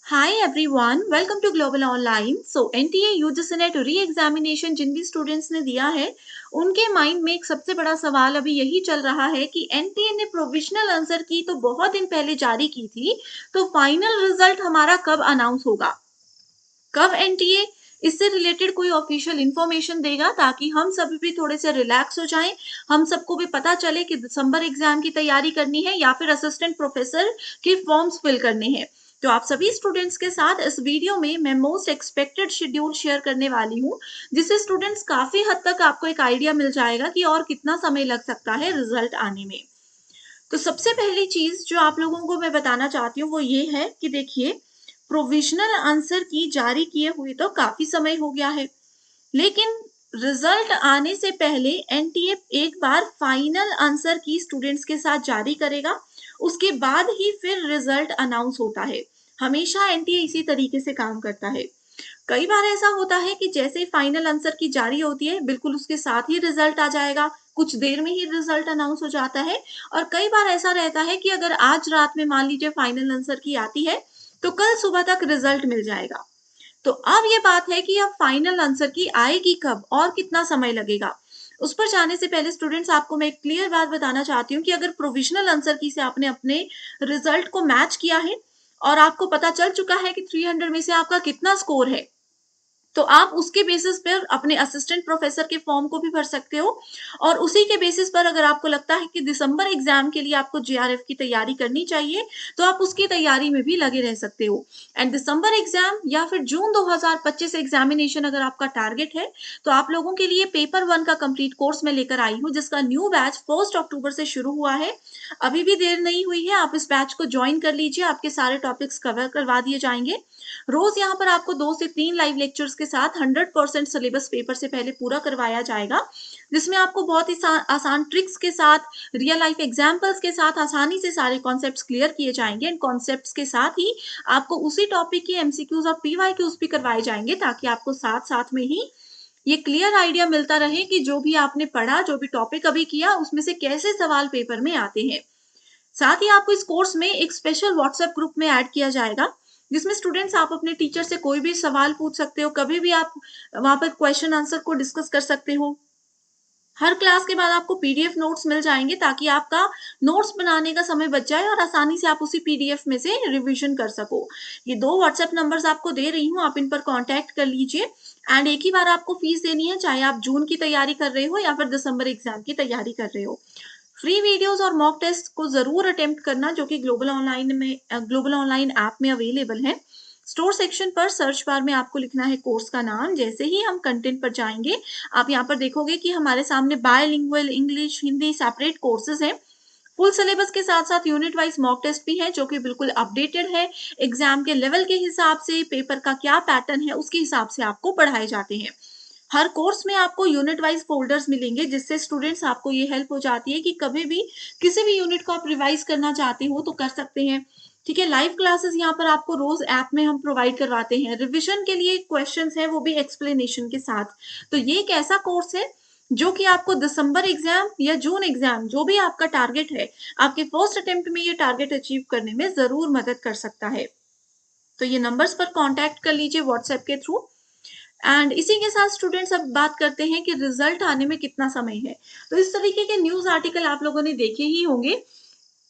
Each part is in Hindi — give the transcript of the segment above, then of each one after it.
Hi everyone, welcome to Global Online. So NTA UGC NET re examination जिन भी स्टूडेंट्स ने दिया है उनके माइंड में एक सबसे बड़ा सवाल अभी यही चल रहा है कि एनटीए ने प्रोविजनल आंसर की तो बहुत दिन पहले जारी की थी, तो फाइनल रिजल्ट हमारा कब अनाउंस होगा, कब एनटीए इससे रिलेटेड कोई ऑफिशियल इंफॉर्मेशन देगा ताकि हम सभी भी थोड़े से रिलैक्स हो जाएं, हम सबको भी पता चले कि दिसंबर एग्जाम की तैयारी करनी है या फिर असिस्टेंट प्रोफेसर के फॉर्म्स फिल करने हैं। तो आप सभी स्टूडेंट्स के साथ इस वीडियो में मैं मोस्ट एक्सपेक्टेड शेड्यूल शेयर करने वाली हूँ, जिससे स्टूडेंट्स काफी हद तक आपको एक आइडिया मिल जाएगा कि और कितना समय लग सकता है रिजल्ट आने में। तो सबसे पहली चीज जो आप लोगों को मैं बताना चाहती हूँ वो ये है कि देखिए, प्रोविजनल आंसर की जारी किए हुए तो काफी समय हो गया है, लेकिन रिजल्ट आने से पहले एनटीए एक बार फाइनल आंसर की स्टूडेंट्स के साथ जारी करेगा, उसके बाद ही फिर रिजल्ट अनाउंस होता है। हमेशा एनटीए इसी तरीके से काम करता है। कई बार ऐसा होता है कि जैसे ही फाइनल आंसर की जारी होती है बिल्कुल उसके साथ ही रिजल्ट आ जाएगा, कुछ देर में ही रिजल्ट अनाउंस हो जाता है। और कई बार ऐसा रहता है कि अगर आज रात में मान लीजिए फाइनल आंसर की आती है तो कल सुबह तक रिजल्ट मिल जाएगा। तो अब ये बात है कि अब फाइनल आंसर की आएगी कब और कितना समय लगेगा। उस पर जाने से पहले स्टूडेंट्स आपको मैं एक क्लियर बात बताना चाहती हूँ कि अगर प्रोविजनल आंसर की से आपने अपने रिजल्ट को मैच किया है और आपको पता चल चुका है कि 300 में से आपका कितना स्कोर है, तो आप उसके बेसिस पर अपने असिस्टेंट प्रोफेसर के फॉर्म को भी भर सकते हो। और उसी के बेसिस पर अगर आपको लगता है कि दिसंबर एग्जाम के लिए आपको जेआरएफ की तैयारी करनी चाहिए तो आप उसकी तैयारी में भी लगे रह सकते हो। एंड दिसंबर एग्जाम या फिर जून 2025 एग्जामिनेशन अगर आपका टारगेट है तो आप लोगों के लिए पेपर 1 का कंप्लीट कोर्स में लेकर आई हूँ, जिसका न्यू बैच 1 अक्टूबर से शुरू हुआ है। अभी भी देर नहीं हुई है, आप इस बैच को ज्वाइन कर लीजिए, आपके सारे टॉपिक्स कवर करवा दिए जाएंगे। रोज यहाँ पर आपको 2 से 3 लाइव लेक्चर्स के साथ 100% सिलेबस पेपर से पहले पूरा करवाया जाएगा, जिसमें आपको बहुत ही आसान ट्रिक्स के साथ, रियल लाइफ एग्जाम्पल्स के साथ आसानी से सारे कॉन्सेप्ट्स क्लियर किए जाएंगे। इन कॉन्सेप्ट्स के साथ ही आपको उसी टॉपिक की एमसीक्यूज और पीवाईक्यूज भी करवाए जाएंगे ताकि आपको साथ साथ में ही ये क्लियर आइडिया मिलता रहे कि जो भी आपने पढ़ा, जो भी टॉपिक अभी किया, उसमें से कैसे सवाल पेपर में आते हैं। साथ ही आपको इस कोर्स में एक स्पेशल व्हाट्सएप ग्रुप में ऐड किया जाएगा, जिसमें स्टूडेंट्स आप अपने टीचर से कोई भी सवाल पूछ सकते हो, कभी भी आप वहां पर क्वेश्चन आंसर को डिस्कस कर सकते हो। हर क्लास के बाद आपको पीडीएफ नोट्स मिल जाएंगे ताकि आपका नोट्स बनाने का समय बच जाए और आसानी से आप उसी पीडीएफ में से रिवीजन कर सको। ये 2 व्हाट्सएप नंबर्स आपको दे रही हूँ, आप इन पर कांटेक्ट कर लीजिए। एंड एक ही बार आपको फीस देनी है, चाहे आप जून की तैयारी कर रहे हो या फिर दिसंबर एग्जाम की तैयारी कर रहे हो। फ्री वीडियोस और मॉक टेस्ट को जरूर अटेम्प्ट करना, जो कि ग्लोबल ऑनलाइन ऐप में अवेलेबल है। स्टोर सेक्शन पर सर्च बार में आपको लिखना है कोर्स का नाम। जैसे ही हम कंटेंट पर जाएंगे आप यहाँ पर देखोगे कि हमारे सामने bilingual English Hindi separate courses हैं। फुल सिलेबस के साथ साथ यूनिट वाइज मॉक टेस्ट भी है, जो कि बिल्कुल अपडेटेड है। एग्जाम के लेवल के हिसाब से, पेपर का क्या पैटर्न है उसके हिसाब से आपको पढ़ाए जाते हैं। हर कोर्स में आपको यूनिट वाइज फोल्डर्स मिलेंगे, जिससे स्टूडेंट्स आपको ये हेल्प हो जाती है कि कभी भी किसी भी यूनिट को आप रिवाइज करना चाहते हो तो कर सकते हैं। ठीक है, लाइव क्लासेस यहाँ पर आपको रोज ऐप में हम प्रोवाइड करवाते हैं। रिविजन के लिए क्वेश्चंस है, वो भी एक्सप्लेनेशन के साथ। तो ये एक ऐसा कोर्स है जो कि आपको दिसंबर एग्जाम या जून एग्जाम, जो भी आपका टारगेट है, आपके फर्स्ट अटेम्प्ट में ये टारगेट अचीव करने में जरूर मदद कर सकता है। तो ये नंबर्स पर कांटेक्ट कर लीजिए व्हाट्सएप के थ्रू। एंड इसी के साथ स्टूडेंट्स अब बात करते हैं कि रिजल्ट आने में कितना समय है। तो इस तरीके के न्यूज आर्टिकल आप लोगों ने देखे ही होंगे,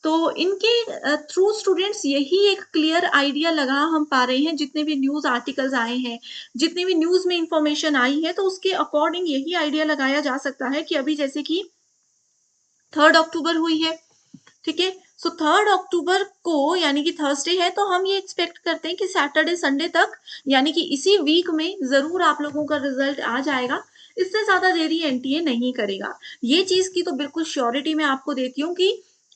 तो इनके थ्रू स्टूडेंट्स यही एक क्लियर आइडिया लगा हम पा रहे हैं। जितने भी न्यूज आर्टिकल्स आए हैं, जितने भी न्यूज में इंफॉर्मेशन आई है, तो उसके अकॉर्डिंग यही आइडिया लगाया जा सकता है कि अभी जैसे कि 3 अक्टूबर हुई है, ठीक है, सो 3 अक्टूबर को यानी कि थर्सडे है, तो हम ये एक्सपेक्ट करते हैं कि सैटरडे संडे तक यानी कि इसी वीक में जरूर आप लोगों का रिजल्ट आ जाएगा। इससे ज्यादा देरी एनटीए नहीं करेगा। ये चीज की तो बिल्कुल श्योरिटी मैं आपको देती हूँ कि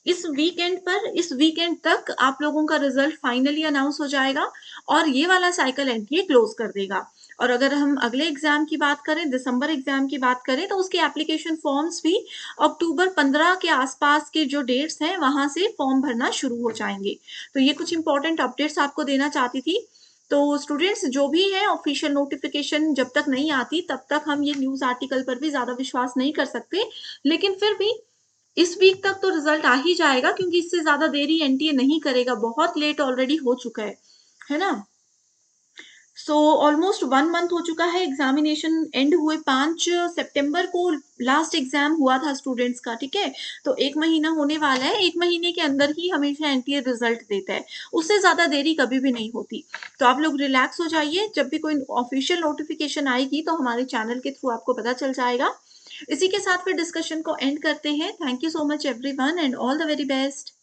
इस वीकेंड तक आप लोगों का रिजल्ट फाइनली अनाउंस हो जाएगा और ये वाला साइकिल एनटीए क्लोज कर देगा। और अगर हम अगले एग्जाम की बात करें, दिसंबर एग्जाम की बात करें, तो उसके एप्लीकेशन फॉर्म्स भी अक्टूबर 15 के आसपास के जो डेट्स हैं वहां से फॉर्म भरना शुरू हो जाएंगे। तो ये कुछ इंपॉर्टेंट अपडेट्स आपको देना चाहती थी। तो स्टूडेंट्स जो भी है, ऑफिशियल नोटिफिकेशन जब तक नहीं आती तब तक हम ये न्यूज आर्टिकल पर भी ज्यादा विश्वास नहीं कर सकते, लेकिन फिर भी इस वीक तक तो रिजल्ट आ ही जाएगा, क्योंकि इससे ज्यादा देरी एनटीए नहीं करेगा, बहुत लेट ऑलरेडी हो चुका है ना। सो ऑलमोस्ट 1 मंथ हो चुका है, एग्ज़ामिनेशन एंड हुए 5 सितंबर को लास्ट एग्ज़ाम हुआ था स्टूडेंट्स का, ठीक है? तो 1 महीना होने वाला है, 1 महीने के अंदर ही हमेशा एनटीए रिज़ल्ट देता है, उससे ज़्यादा देरी कभी भी नहीं होती। तो आप लोग रिलैक्स हो जाइए, जब भी कोई ऑफ़िशियल नोटिफ़िकेशन आएगी तो हमारे चैनल के थ्रू आपको पता चल जाएगा। इसी के साथ फिर डिस्कशन को एंड करते हैं। Thank you so much everyone and all the very best.